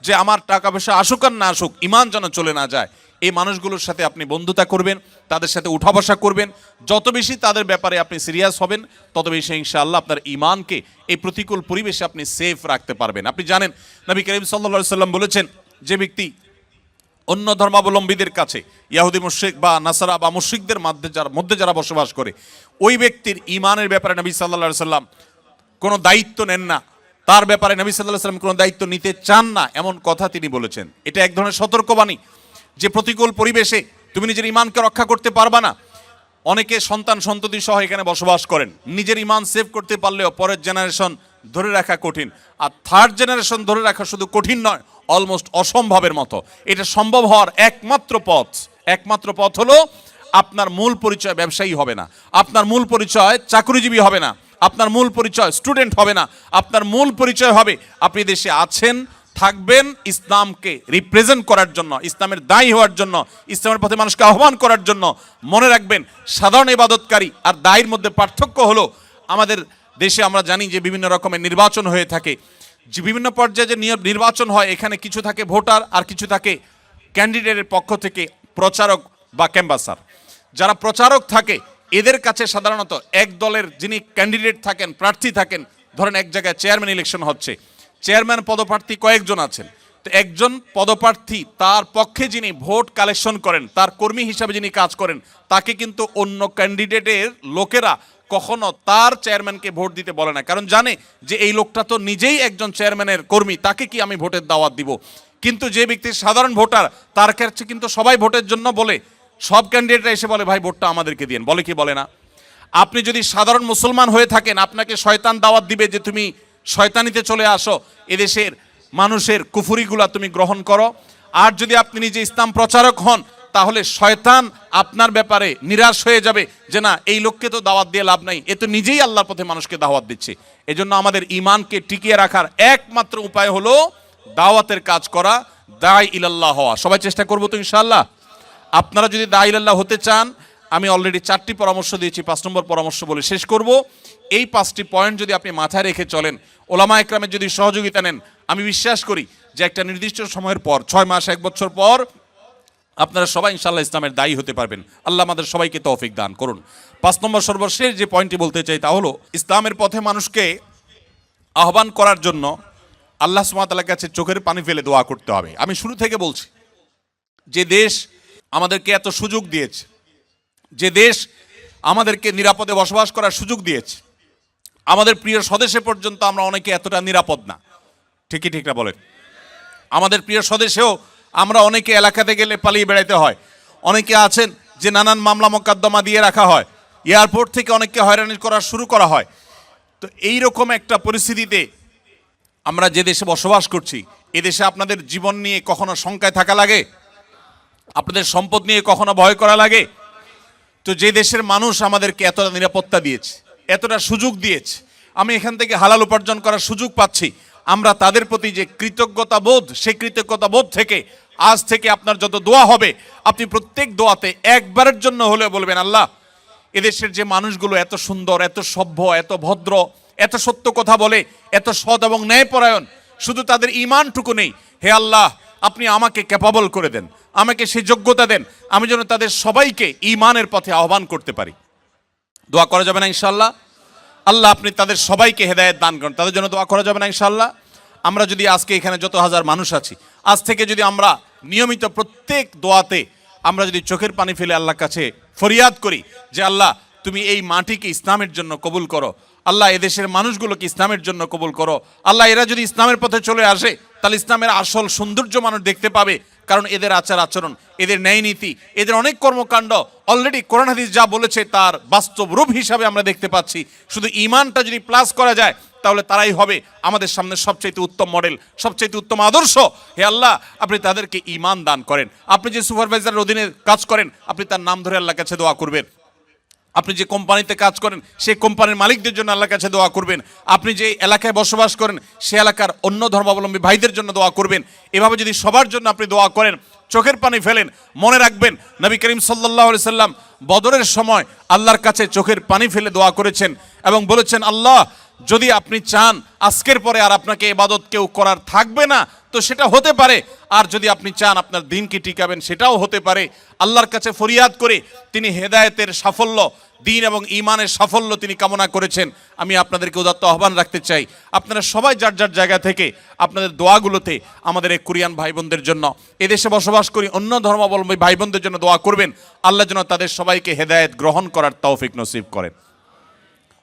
যে আমার টাকা পয়সা আসুক আর না আসুক ইমান যেন চলে না যায়, এই মানুষগুলোর সাথে আপনি বন্ধুতা করবেন, তাদের সাথে উঠা বসা করবেন। যত বেশি তাদের ব্যাপারে আপনি সিরিয়াস হবেন, তত বেশি ইনশাআল্লাহ আপনার ইমানকে এই প্রতিকূল পরিবেশে আপনি সেফ রাখতে পারবেন। আপনি জানেন নবী করিম সাল্লাল্লাহু আলাইহি সাল্লাম বলেছেন, যে ব্যক্তি অন্য ধর্মাবলম্বীদের কাছে, ইহুদি মুশরিক বা নাসারা বা মুশরিকদের মধ্যে যারা বসবাস করে, ওই ব্যক্তির ইমানের ব্যাপারে নবী সাল্লাল্লাহু আলাইহি সাল্লাম কোনো দায়িত্ব নেন না, তার ব্যাপারে নবী সাল্লাল্লাহু আলাইহি সাল্লাম কোনো দায়িত্ব নিতে চান না, এমন কথা তিনি বলেছেন। এটা এক ধরনের সতর্কবাণী যে প্রতিকূল পরিবেশে তুমি নিজের ইমানকে রক্ষা করতে পারবা না। অনেকে সন্তান সন্ততি সহ এখানে বসবাস করেন, নিজের ইমান সেভ করতে পারলেও পরের জেনারেশন ধরে রাখা কঠিন, আর থার্ড জেনারেশন ধরে রাখা শুধু কঠিন নয়, অলমোস্ট অসম্ভবের মতো। এটা সম্ভব হওয়ার একমাত্র পথ হলো আপনার মূল পরিচয় ব্যবসায়ী হবে না, আপনার মূল পরিচয় চাকরিজীবী হবে না, আপনার মূল পরিচয় স্টুডেন্ট হবে না, আপনার মূল পরিচয় হবে আপনি দেশে আছেন, থাকবেন ইসলামকে রিপ্রেজেন্ট করার জন্য, ইসলামের দায়ী হওয়ার জন্য, ইসলামের পথে মানুষকে আহ্বান করার জন্য। মনে রাখবেন, সাধারণ ইবাদতকারী আর দায়ীর মধ্যে পার্থক্য হলো, আমাদের দেশে আমরা জানি যে বিভিন্ন রকমের নির্বাচন হয়ে থাকে, যে বিভিন্ন পর্যায়ে যে নির্বাচন হয়, এখানে কিছু থাকে ভোটার আর কিছু থাকে ক্যান্ডিডেটের পক্ষ থেকে প্রচারক বা ক্যাম্বাসার। যারা প্রচারক থাকে এদের কাছে সাধারণত এক দলের যিনি ক্যান্ডিডেট থাকেন, প্রার্থী থাকেন, ধরেন এক জায়গায় চেয়ারম্যান ইলেকশন হচ্ছে, চেয়ারম্যান পদপ্রার্থী কয়েকজন আছেন, তো একজন পদপ্রার্থী তার পক্ষে যিনি ভোট কালেকশন করেন, তার কর্মী হিসাবে যিনি কাজ করেন, তাকে কিন্তু অন্য ক্যান্ডিডেটের লোকেরা কখনো তার চেয়ারম্যানকে ভোট দিতে বলে না, কারণ জানে যে এই লোকটা তো নিজেই একজন চেয়ারম্যানের কর্মী, তাকে কি আমি ভোটের দাওয়াত দিব। কিন্তু যে ব্যক্তি সাধারণ ভোটার, তার কাছে কিন্তু সবাই ভোটের জন্য বলে, সব ক্যান্ডিডেটরা এসে বলে ভাই ভোটটা আমাদেরকে দিয়েন, বলে কি বলে না? আপনি যদি সাধারণ মুসলমান হয়ে থাকেন, আপনাকে শয়তান দাওয়াত দিবে যে তুমি শয়তানিতে চলে আসো, এদেশের মানুষের কুফুরিগুলা তুমি গ্রহণ করো। আর যদি আপনি নিজে ইসলাম প্রচারক হন, তাহলে শয়তান আপনার ব্যাপারে নিরাশ হয়ে যাবে যে না, এই লোককে তো দাওয়াত দিয়ে লাভ নাই, এ তো নিজেই আল্লাহর পথে মানুষকে দাওয়াত দিচ্ছে। এজন্য আমাদের ইমানকে টিকিয়ে রাখার একমাত্র উপায় হলো দাওয়াতের কাজ করা, দাঈ ইলাল্লাহ হওয়া। সবাই চেষ্টা করবো তো ইনশাআল্লাহ? আপনারা যদি দাঈ ইলাল্লাহ হতে চান, আমি অলরেডি 4টি পরামর্শ দিয়েছি, 5 নম্বর পরামর্শ বলে শেষ করব। এই 5টি পয়েন্ট যদি আপনি মাথায় রেখে চলেন, ওলামা একরামের যদি সহযোগিতা নেন, আমি বিশ্বাস করি যে একটা নির্দিষ্ট সময়ের পর, 6 মাস 1 বছর পর আপনারা সবাই ইনশাআল্লাহ ইসলামের দায়ী হতে পারবেন। আল্লাহ আমাদের সবাইকে তৌফিক দান করুন। 5 নম্বর সর্বশেষ যে পয়েন্টটি বলতে চাই তা হলো, ইসলামের পথে মানুষকে আহ্বান করার জন্য আল্লাহ সুবহানাহু ওয়া তাআলার কাছে চোখের পানি ফেলে দোয়া করতে হবে। আমি শুরু থেকে বলছি, যে দেশ আমাদেরকে এত সুযোগ দিয়েছে, যে দেশ আমাদেরকে নিরাপদে বসবাস করার সুযোগ দিয়েছে, আমাদের প্রিয় স্বদেশে পর্যন্ত আমরা অনেকে এতটা নিরাপদ না। ঠিকই ঠিক না বলেন? আমাদের প্রিয় স্বদেশেও আমরা অনেকে এলাকাতে গেলে পালিয়ে বেড়াইতে হয়, অনেকে আছেন যে নানান মামলা মোকদ্দমা দিয়ে রাখা হয়, এয়ারপোর্ট থেকে অনেককে হয়রানি করা শুরু করা হয়। তো এই রকম একটা পরিস্থিতিতে আমরা যে দেশে বসবাস করছি, এদেশে আপনাদের জীবন নিয়ে কখনো শঙ্কায় থাকা লাগে? আপনাদের সম্পদ নিয়ে কখনো ভয় করা লাগে? তো যে দেশের মানুষ আমাদেরকে এতটা নিরাপত্তা দিয়েছে, এতটা সুযোগ দিয়েছে, আমি এখান থেকে হালাল উপার্জন করার সুযোগ পাচ্ছি, আমরা তাদের প্রতি যে কৃতজ্ঞতা বোধ, সেই কৃতজ্ঞতা বোধ থেকে আজ থেকে আপনার যত দোয়া হবে, আপনি প্রত্যেক দোয়াতে একবারের জন্য হলেও বলবেন, আল্লাহ এদেশের যে মানুষগুলো এত সুন্দর, এত সভ্য, এত ভদ্র, এত সত্য কথা বলে, এত সৎ এবং ন্যায়পরায়ণ, শুধু তাদের ঈমানটুকু নেই, হে আল্লাহ আপনি আমাকে ক্যাপাবল করে দেন, আমাকে সেই যোগ্যতা দেন, আমি যেন তাদের সবাইকে ঈমানের পথে আহ্বান করতে পারি। দোয়া করা যাবে না ইনশাআল্লাহ? আল্লাহ আপনি তাদের সবাইকে হেদায়েত দান করেন, তাদের জন্য দোয়া করা যাবে না ইনশাআল্লাহ? আমরা যদি আজকে এখানে যত হাজার মানুষ আছি, আজ থেকে যদি আমরা নিয়মিত প্রত্যেক দোয়াতে আমরা যদি চোখের পানি ফেলে আল্লাহর কাছে ফরিয়াদ করি যে আল্লাহ তুমি এই মাটিকে ইসলামের জন্য কবুল করো, আল্লাহ এদেশের মানুষগুলোকে ইসলামের জন্য কবুল করো, আল্লাহ এরা যদি ইসলামের পথে চলে আসে তাহলে ইসলামের আসল সৌন্দর্য মানুষ দেখতে পাবে, কারণ এদের আচার আচরণ, এদের ন্যায় নীতি, এদের অনেক কর্মকাণ্ড অলরেডি কোরআন হাদিস যা বলেছে তার বাস্তব রূপ হিসাবে আমরা দেখতে পাচ্ছি। শুধু ঈমানটা যদি প্লাস করা যায় তাহলে তারাই হবে আমাদের সামনে সবচাইতে উত্তম মডেল, সবচাইতে উত্তম আদর্শ। হে আল্লাহ আপনি তাদেরকে ঈমান দান করেন। আপনি যে সুপারভাইজারের অধীনে কাজ করেন, আপনি তার নাম ধরে আল্লাহর কাছে দোয়া করবেন, আপনি যে কোম্পানিতে কাজ করেন সেই কোম্পানির মালিকদের জন্য আল্লাহর কাছে দোয়া করবেন। আপনি যে এলাকায় বসবাস করেন সে এলাকার অন্য ধর্মাবলম্বী ভাইদের জন্য দোয়া করবেন। এভাবে যদি সবার জন্য আপনি দোয়া করেন, চোখের পানি ফেলেন, মনে রাখবেন নবী করিম সাল্লাল্লাহু আলাইহি সাল্লাম বদরের সময় আল্লাহর কাছে চোখের পানি ফেলে দোয়া করেছেন এবং বলেছেন, আল্লাহ যদি আপনি চান আজকের পরে আর আপনাকে ইবাদত কেউ করার থাকবে না তো সেটা হতে পারে, আর যদি আপনি চান আপনার দিনকে টিকাবেন সেটাও হতে পারে। আল্লাহর কাছে ফরিয়াদ করে তিনি হেদায়েতের সাফল্য, দিন এবং ঈমানের সাফল্য তিনি কামনা করেছেন। আমি আপনাদেরকে উদাত্ত আহ্বান রাখতে চাই, আপনারা সবাই যার যার জায়গা থেকে আপনাদের দোয়াগুলোতে আমাদের এই কোরিয়ান ভাই বোনদের জন্য, এদেশে বসবাস করি অন্য ধর্মাবলম্বী ভাই বোনদের জন্য দোয়া করবেন। আল্লাহ যেন তাদের সবাইকে হেদায়েত গ্রহণ করার তৌফিক নসিব করেন।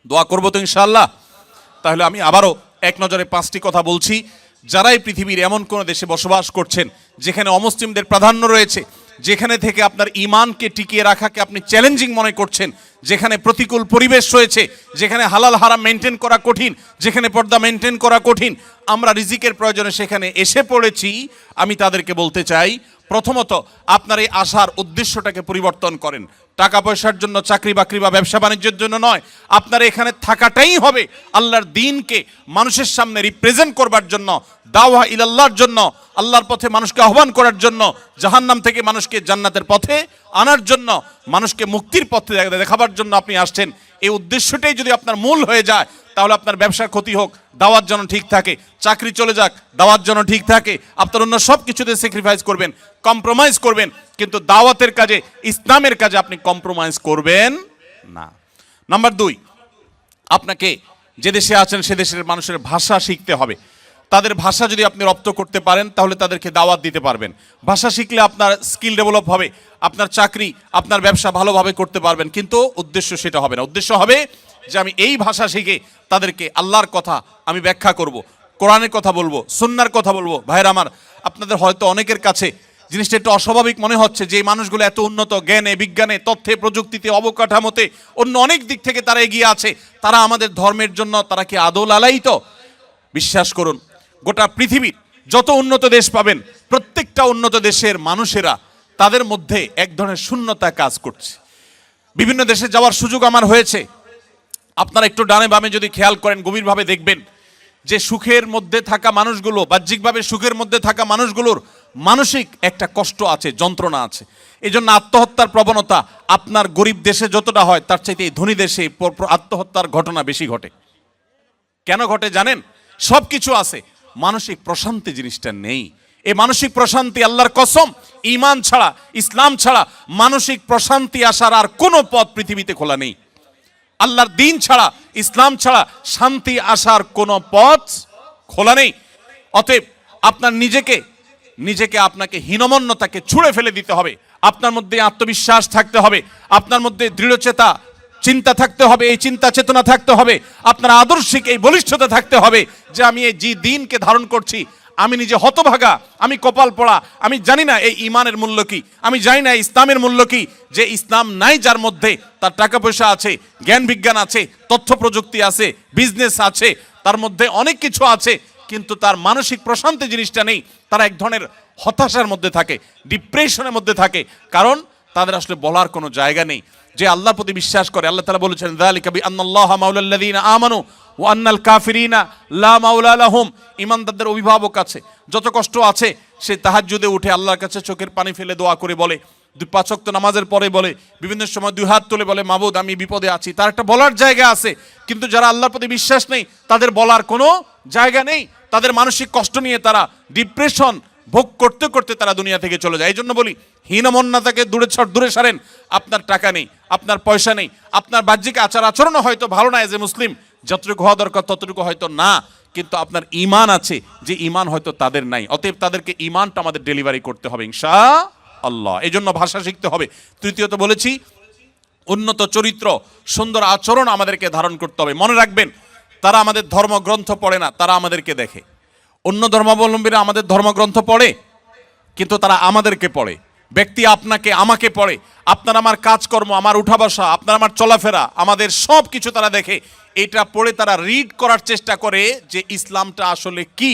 দোয়া করবো তো ইনশাআল্লাহ। তাহলে আমি আবারও এক নজরে 5টি কথা বলছি। যারাই পৃথিবীর এমন কোনো দেশে বসবাস করছেন যেখানে অমুসলিমদের প্রাধান্য রয়েছে, যেখানে থেকে আপনার ঈমানকে টিকিয়ে রাখাকে আপনি চ্যালেঞ্জিং মনে করছেন, যেখানে প্রতিকূল পরিবেশ রয়েছে, যেখানে হালাল হারাম মেনটেন করা কঠিন, যেখানে পর্দা মেনটেন করা কঠিন, আমরা রিজিকের প্রয়োজনে সেখানে এসে পড়েছি, আমি তাদেরকে বলতে চাই, প্রথমত আপনার এই আসার উদ্দেশ্যটাকে পরিবর্তন করেন। টাকা পয়সার জন্য, চাকরি বাকরি বা ব্যবসা বাণিজ্যের জন্য নয়, আপনার এখানে থাকাটাই হবে আল্লাহর দ্বীনকে মানুষের সামনে রিপ্রেজেন্ট করবার জন্য, দাওয়া ইলাল্লাহর জন্য, আল্লাহর পথে মানুষকে আহ্বান করার জন্য, জাহান্নাম থেকে মানুষকে জান্নাতের পথে আনার জন্য, মানুষকে মুক্তির পথে দেখাবার জন্য আপনি আসছেন। এই উদ্দেশ্যটাই যদি আপনার মূল হয়ে যায় তাহলে আপনার ব্যবসার ক্ষতি হোক, দাওয়াত যেন ঠিক থাকে, চাকরি চলে যাক, দাওয়াত যেন ঠিক থাকে, আপনার অন্য সব কিছুতে স্যাক্রিফাইস করবেন, কম্প্রোমাইজ করবেন, কিন্তু দাওয়াতের কাজে, ইসলামের কাজে আপনি কম্প্রোমাইজ করবেন না। নাম্বার 2, আপনাকে যে দেশে আছেন সে দেশের মানুষের ভাষা শিখতে হবে। তাদের ভাষা যদি আপনি রপ্ত করতে পারেন তাহলে তাদেরকে দাওয়াত দিতে পারবেন। ভাষা শিখলে আপনার স্কিল ডেভেলপ হবে, আপনার চাকরি, আপনার ব্যবসা ভালোভাবে করতে পারবেন। কিন্তু উদ্দেশ্য সেটা হবে না। উদ্দেশ্য হবে যে আমি এই ভাষা শিখে তাদেরকে আল্লাহর কথা আমি ব্যাখ্যা করব, কোরআনের কথা বলবো, সুন্নাহর কথা বলবো। ভাইরা আমার, আপনাদের হয়তো অনেকের কাছে জিনিসটা একটু অস্বাভাবিক মনে হচ্ছে যে এই মানুষগুলো এত উন্নত জ্ঞানে, বিজ্ঞানে, তথ্যে, প্রযুক্তিতে, অবকাঠামোতে, অন্য অনেক দিক থেকে তারা এগিয়ে আছে, তারা আমাদের ধর্মের জন্য তারা কি আদৌ লালায়িত? বিশ্বাস করুন, গোটা পৃথিবীর যত উন্নত দেশ পাবেন, প্রত্যেকটা উন্নত দেশের মানুষেরা তাদের মধ্যে এক ধরনের শূন্যতা কাজ করছে। বিভিন্ন দেশে যাওয়ার সুযোগ আমার হয়েছে। আপনারা একটু ডানে বামে যদি খেয়াল করেন, গভীরভাবে দেখবেন যে সুখের মধ্যে থাকা মানুষগুলো, বাহ্যিকভাবে সুখের মধ্যে থাকা মানুষগুলোর মানসিক একটা কষ্ট আছে, যন্ত্রণা আছে। এই জন্য আত্মহত্যার প্রবণতা আপনার গরিব দেশে যতটা হয় তার চাইতে এই ধনী দেশে আত্মহত্যার ঘটনা বেশি ঘটে। কেন ঘটে জানেন? সব কিছু আছে, মানসিক প্রশান্তি জিনিসটা নেই। এই মানসিক প্রশান্তি, আল্লাহর কসম, ঈমান ছাড়া, ইসলাম ছাড়া মানসিক প্রশান্তি আসার আর কোনো পথ পৃথিবীতে খোলা নেই। আল্লাহর দ্বীন ছাড়া, ইসলাম ছাড়া শান্তি আসার কোনো পথ খোলা নেই। অতএব আপনার নিজেকে আপনাকে হীনমন্যতাকে ছুঁড়ে ফেলে দিতে হবে। আপনার মধ্যে আত্মবিশ্বাস থাকতে হবে, আপনার মধ্যে দৃঢ়চেতা চিন্তা থাকতে হবে, এই চিন্তা চেতনা থাকতে হবে, আপনার আদর্শিক এই বলিষ্ঠতা থাকতে হবে যে আমি এই যে দিনকে ধারণ করছি, আমি নিজে হতভাগা, আমি কপাল পড়া, আমি জানি না এই ঈমানের মূল্য কি, আমি জানি না ইসলামের মূল্য কি। যে ইসলাম নাই যার মধ্যে, তার টাকা পয়সা আছে, জ্ঞান বিজ্ঞান আছে, তথ্য প্রযুক্তি আছে, বিজনেস আছে, তার মধ্যে অনেক কিছু আছে, কিন্তু তার মানসিক প্রশান্তি জিনিসটা নেই। তারা এক ধরনের হতাশার মধ্যে থাকে, ডিপ্রেশনের মধ্যে থাকে, কারণ তাদের আসলে বলার কোনো জায়গা নেই। যে আল্লাহর প্রতি বিশ্বাস করে, আল্লাহ তাআলা বলেছেন যালিকা বিআন্নাল্লাহা মাওলাল্লাযীনা আমানু ওয়া আন্নাল কাফিরিনা লা মাওলা লাহুম। ঈমানদারদের অভিভাবক আছে, যত কষ্ট আছে সে তাহাজ্জুদে উঠে আল্লাহর কাছে চোখের পানি ফেলে দোয়া করে বলে, 5 ওয়াক্ত নামাজের পরে বলে, বিভিন্ন সময় 2 হাত তুলে বলে, মাবুদ আমি বিপদে আছি। তার একটা বলার জায়গা আছে। কিন্তু যারা আল্লাহর প্রতি বিশ্বাস নেই তাদের বলার কোনো জায়গা নেই। তাদের মানসিক কষ্ট নিয়ে তারা ডিপ্রেশন ভোগ করতে করতে তারা দুনিয়া থেকে চলে যায়। এই জন্য বলি, হীনমন্যতাকে দূরে সারেন। আপনার টাকা নেই, আপনার পয়সা নেই, আপনার বাহ্যিক আচার আচরণও হয়তো ভালো না, এজ এ মুসলিম যতটুকু হওয়া দরকার ততটুকু হয়তো না, কিন্তু আপনার ঈমান আছে, যে ঈমান হয়তো তাদের নাই। অতএব তাদেরকে ঈমানটা আমাদের ডেলিভারি করতে হবে ইনশাআল্লাহ। এই জন্য ভাষা শিখতে হবে। তৃতীয়ত বলেছি, উন্নত চরিত্র, সুন্দর আচরণ আমাদেরকে ধারণ করতে হবে। মনে রাখবেন, তারা আমাদের ধর্মগ্রন্থ পড়ে না, তারা আমাদেরকে দেখে। অন্য ধর্মাবলম্বীরা আমাদের ধর্মগ্রন্থ পড়ে, কিন্তু তারা আমাদেরকে পড়ে। ব্যক্তি আপনাকে আমাকে পড়ে, আপনার আমার কাজকর্ম, আমার উঠা বসা, আপনার আমার চলাফেরা, আমাদের সব কিছু তারা দেখে। এটা পড়ে তারা রিড করার চেষ্টা করে যে ইসলামটা আসলে কি,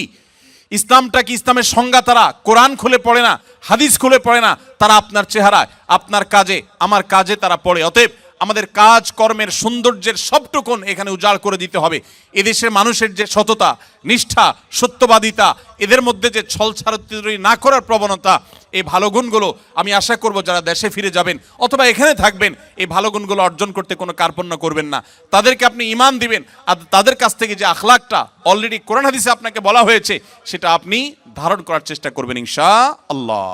ইসলামটা কি, ইসলামের সংজ্ঞা তারা কোরআন খুলে পড়ে না, হাদিস খুলে পড়ে না, তারা আপনার চেহারায়, আপনার কাজে, আমার কাজে তারা পড়ে। অতএব আমাদের কাজ কর্মের সৌন্দর্যের সবটুকুন এখানে উজাড় করে দিতে হবে। এদেশের মানুষের যে সততা, নিষ্ঠা, সত্যবাদিতা, এদের মধ্যে যে ছলছাড়াছাড়ি না করার প্রবণতা, এই ভালো গুণগুলো আমি আশা করব যারা দেশে ফিরে যাবেন অথবা এখানে থাকবেন, এই ভালো গুণগুলো অর্জন করতে কোনো কার্পণ্য করবেন না। তাদেরকে আপনি ঈমান দিবেন, আর তাদের কাছ থেকে যে আখলাকটা অলরেডি কোরআন হাদিসে আপনাকে বলা হয়েছে সেটা আপনি ধারণ করার চেষ্টা করবেন ইনশাআল্লাহ।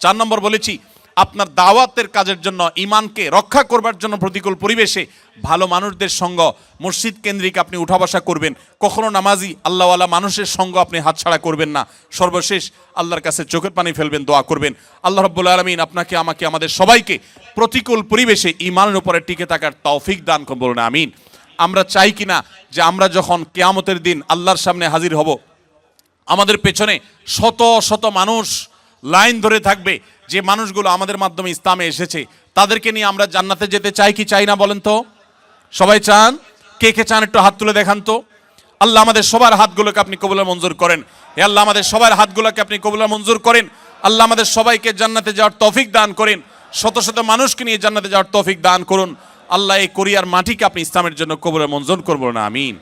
4 নম্বর বলেছি, আপনার দাওয়াতের কাজের জন্য, ঈমানকে রক্ষা করবার জন্য প্রতিকূল পরিবেশে ভালো মানুষদের সঙ্গ, মসজিদ কেন্দ্রিক আপনি উঠা বসা করবেন। কখনো নামাজি আল্লাহওয়ালা মানুষের সঙ্গ আপনি হাতছাড়া করবেন না। সর্বশেষ আল্লাহর কাছে চোখের পানি ফেলবেন, দোয়া করবেন আল্লাহ রাব্বুল আলামিন আপনাকে, আমাকে, আমাদের সবাইকে প্রতিকূল পরিবেশে ঈমানের উপরে টিকে থাকার তৌফিক দান করুন, বলুন আমিন। আমরা চাই কিনা যে আমরা যখন কিয়ামতের দিন আল্লাহর সামনে হাজির হব, আমাদের পেছনে শত শত মানুষ লাইন ধরে থাকবে, যে মানুষগুলো আমাদের মাধ্যমে ইসলামে এসেছে, তাদেরকে নিয়ে আমরা জান্নাতে যেতে চাই কি চাই না বলেন তো? সবাই চান? কে কে চান একটু হাত তুলে দেখান তো। আল্লাহ আমাদের সবার হাতগুলোকে আপনি কবুল মঞ্জুর করেন। হে আল্লাহ, আমাদের সবার হাতগুলোকে আপনি কবুল মঞ্জুর করেন। আল্লাহ আমাদের সবাইকে জান্নাতে যাওয়ার তৌফিক দান করেন। শত শত মানুষকে নিয়ে জান্নাতে যাওয়ার তৌফিক দান করুন। আল্লাহ এই কোরিয়ার মাটিকে আপনি ইসলামের জন্য কবুল মঞ্জুর করবেন, আমিন।